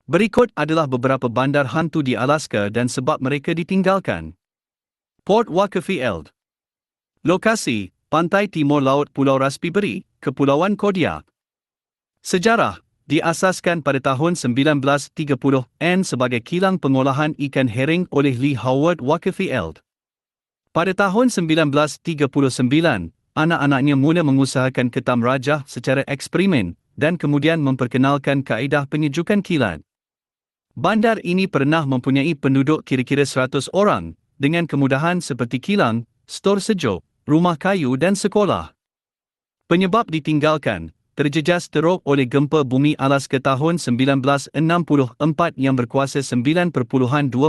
Berikut adalah beberapa bandar hantu di Alaska dan sebab mereka ditinggalkan. Port Wakefield. Lokasi, Pantai Timur Laut Pulau Raspberry, Kepulauan Kodiak. Sejarah, diasaskan pada tahun 1930 sebagai kilang pengolahan ikan herring oleh Lee Howard Wakefield. Pada tahun 1939, anak-anaknya mula mengusahakan ketam rajah secara eksperimen dan kemudian memperkenalkan kaedah penyejukan kilat. Bandar ini pernah mempunyai penduduk kira-kira 100 orang, dengan kemudahan seperti kilang, stor sejuk, rumah kayu dan sekolah. Penyebab ditinggalkan, terjejas teruk oleh gempa bumi Alaska tahun 1964 yang berkuasa 9.2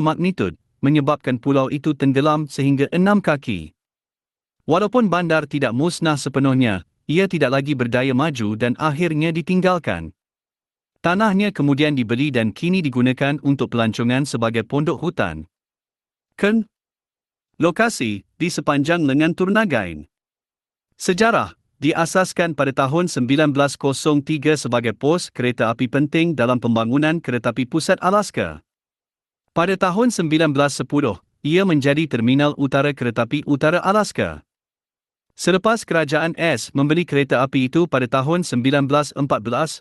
magnitud, menyebabkan pulau itu tenggelam sehingga 6 kaki. Walaupun bandar tidak musnah sepenuhnya, ia tidak lagi berdaya maju dan akhirnya ditinggalkan. Tanahnya kemudian dibeli dan kini digunakan untuk pelancongan sebagai pondok hutan. Lokasi, di sepanjang lengan Turnagain. Sejarah, diasaskan pada tahun 1903 sebagai pos kereta api penting dalam pembangunan Keretapi Pusat Alaska. Pada tahun 1910, ia menjadi terminal utara Keretapi Utara Alaska. Selepas Kerajaan S membeli kereta api itu pada tahun 1914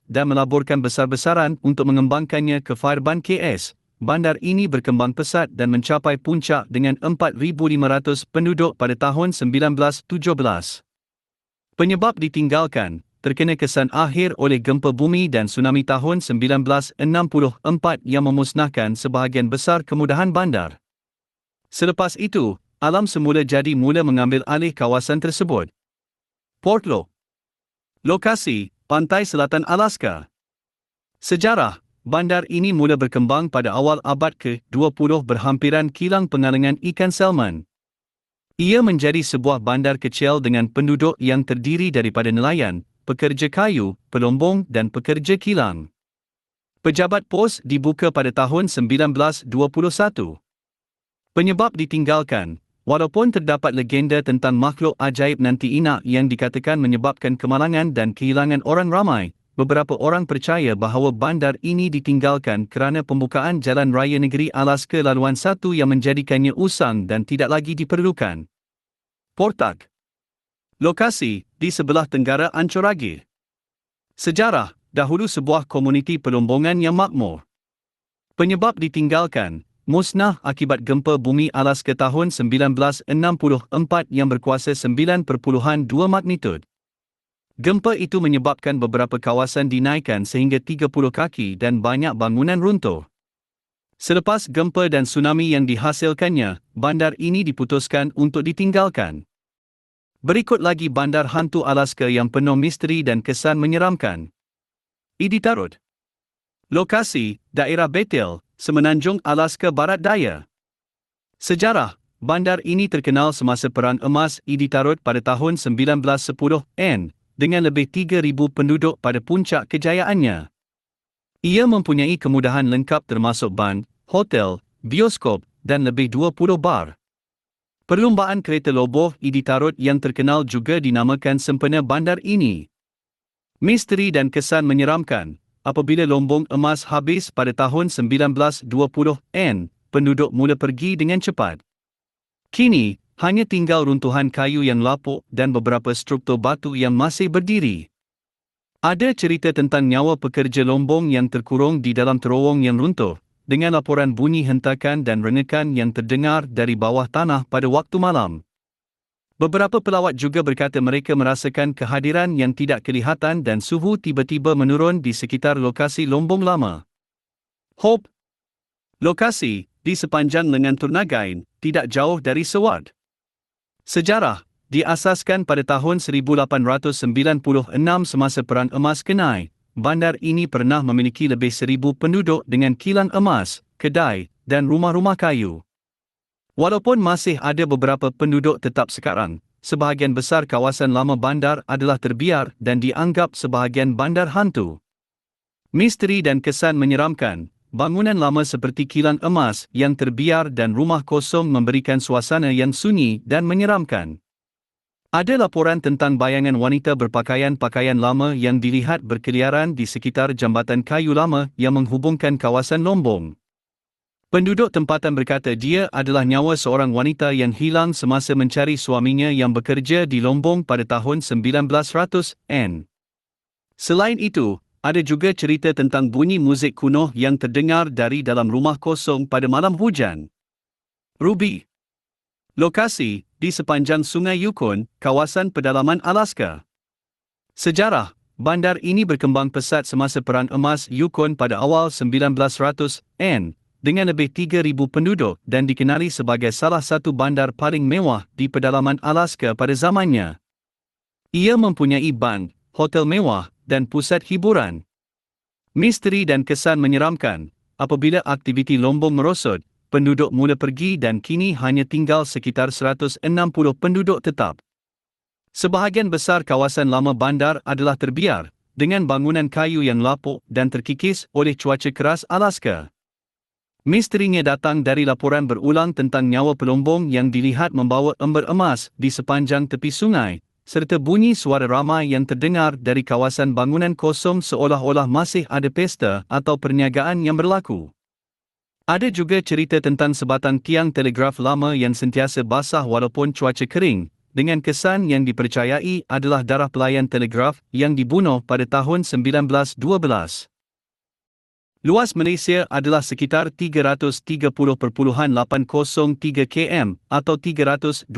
dan melaburkan besar-besaran untuk mengembangkannya ke Fairbairn KS, bandar ini berkembang pesat dan mencapai puncak dengan 4,500 penduduk pada tahun 1917. Penyebab ditinggalkan, terkena kesan akhir oleh gempa bumi dan tsunami tahun 1964 yang memusnahkan sebahagian besar kemudahan bandar. Selepas itu, alam semula jadi mula mengambil alih kawasan tersebut. Portlo. Lokasi, Pantai Selatan Alaska. Sejarah, bandar ini mula berkembang pada awal abad ke-20 berhampiran kilang pengalengan ikan salmon. Ia menjadi sebuah bandar kecil dengan penduduk yang terdiri daripada nelayan, pekerja kayu, pelombong dan pekerja kilang. Pejabat pos dibuka pada tahun 1921. Penyebab ditinggalkan, walaupun terdapat legenda tentang makhluk ajaib nanti inak yang dikatakan menyebabkan kemalangan dan kehilangan orang ramai, beberapa orang percaya bahawa bandar ini ditinggalkan kerana pembukaan Jalan Raya Negeri Alaska Laluan 1 yang menjadikannya usang dan tidak lagi diperlukan. Portak. Lokasi, di sebelah tenggara Anchorage. Sejarah, dahulu sebuah komuniti pelombongan yang makmur. Penyebab ditinggalkan, musnah akibat gempa bumi Alaska tahun 1964 yang berkuasa 9.2 magnitud. Gempa itu menyebabkan beberapa kawasan dinaikkan sehingga 30 kaki dan banyak bangunan runtuh. Selepas gempa dan tsunami yang dihasilkannya, bandar ini diputuskan untuk ditinggalkan. Berikut lagi bandar hantu Alaska yang penuh misteri dan kesan menyeramkan. Iditarod. Lokasi, daerah Bethel, Semenanjung Alaska Barat Daya. Sejarah, bandar ini terkenal semasa Perang Emas Iditarod pada tahun 1910 dengan lebih 3,000 penduduk pada puncak kejayaannya. Ia mempunyai kemudahan lengkap termasuk band, hotel, bioskop dan lebih 20 bar. Perlumbaan kereta loboh Iditarod yang terkenal juga dinamakan sempena bandar ini. Misteri dan kesan menyeramkan. Apabila lombong emas habis pada tahun 1920, penduduk mula pergi dengan cepat. Kini, hanya tinggal runtuhan kayu yang lapuk dan beberapa struktur batu yang masih berdiri. Ada cerita tentang nyawa pekerja lombong yang terkurung di dalam terowong yang runtuh, dengan laporan bunyi hentakan dan rengekan yang terdengar dari bawah tanah pada waktu malam. Beberapa pelawat juga berkata mereka merasakan kehadiran yang tidak kelihatan dan suhu tiba-tiba menurun di sekitar lokasi lombong lama. Hope. Lokasi, di sepanjang lengan Turnagain, tidak jauh dari Seward. Sejarah, diasaskan pada tahun 1896 semasa Perang Emas Kenai, bandar ini pernah memiliki lebih 1,000 penduduk dengan kilang emas, kedai, dan rumah-rumah kayu. Walaupun masih ada beberapa penduduk tetap sekarang, sebahagian besar kawasan lama bandar adalah terbiar dan dianggap sebahagian bandar hantu. Misteri dan kesan menyeramkan, bangunan lama seperti kilang emas yang terbiar dan rumah kosong memberikan suasana yang sunyi dan menyeramkan. Ada laporan tentang bayangan wanita berpakaian pakaian lama yang dilihat berkeliaran di sekitar jambatan kayu lama yang menghubungkan kawasan Lombong. Penduduk tempatan berkata dia adalah nyawa seorang wanita yang hilang semasa mencari suaminya yang bekerja di Lombong pada tahun 1900-an. Selain itu, ada juga cerita tentang bunyi muzik kuno yang terdengar dari dalam rumah kosong pada malam hujan. Ruby. Lokasi, di sepanjang Sungai Yukon, kawasan pedalaman Alaska. Sejarah, bandar ini berkembang pesat semasa Perang Emas Yukon pada awal 1900-an, dengan lebih 3,000 penduduk dan dikenali sebagai salah satu bandar paling mewah di pedalaman Alaska pada zamannya. Ia mempunyai bank, hotel mewah, dan pusat hiburan. Misteri dan kesan menyeramkan, apabila aktiviti Lombong merosot, penduduk mula pergi dan kini hanya tinggal sekitar 160 penduduk tetap. Sebahagian besar kawasan lama bandar adalah terbiar, dengan bangunan kayu yang lapuk dan terkikis oleh cuaca keras Alaska. Misterinya datang dari laporan berulang tentang nyawa pelombong yang dilihat membawa ember emas di sepanjang tepi sungai, serta bunyi suara ramai yang terdengar dari kawasan bangunan kosong seolah-olah masih ada pesta atau perniagaan yang berlaku. Ada juga cerita tentang sebatang tiang telegraf lama yang sentiasa basah walaupun cuaca kering, dengan kesan yang dipercayai adalah darah pelayan telegraf yang dibunuh pada tahun 1912. Luas Malaysia adalah sekitar 330.803 km atau 328.550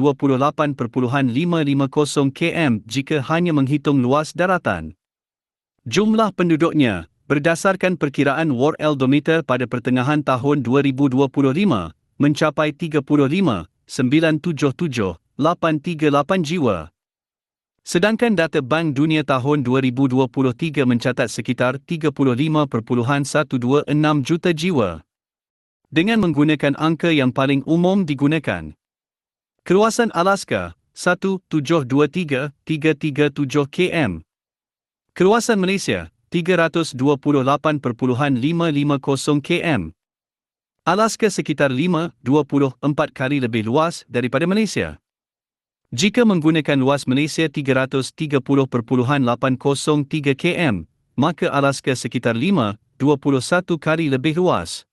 km jika hanya menghitung luas daratan. Jumlah penduduknya, berdasarkan perkiraan Worldometer pada pertengahan tahun 2025, mencapai 35,977,838 jiwa. Sedangkan data Bank Dunia tahun 2023 mencatat sekitar 35.126 juta jiwa. Dengan menggunakan angka yang paling umum digunakan. Keluasan Alaska, 1,723,337 km. Keluasan Malaysia, 328.550 km. Alaska sekitar 5.24 kali lebih luas daripada Malaysia. Jika menggunakan luas Malaysia 330.803 km, maka Alaska sekitar 5.21 kali lebih luas.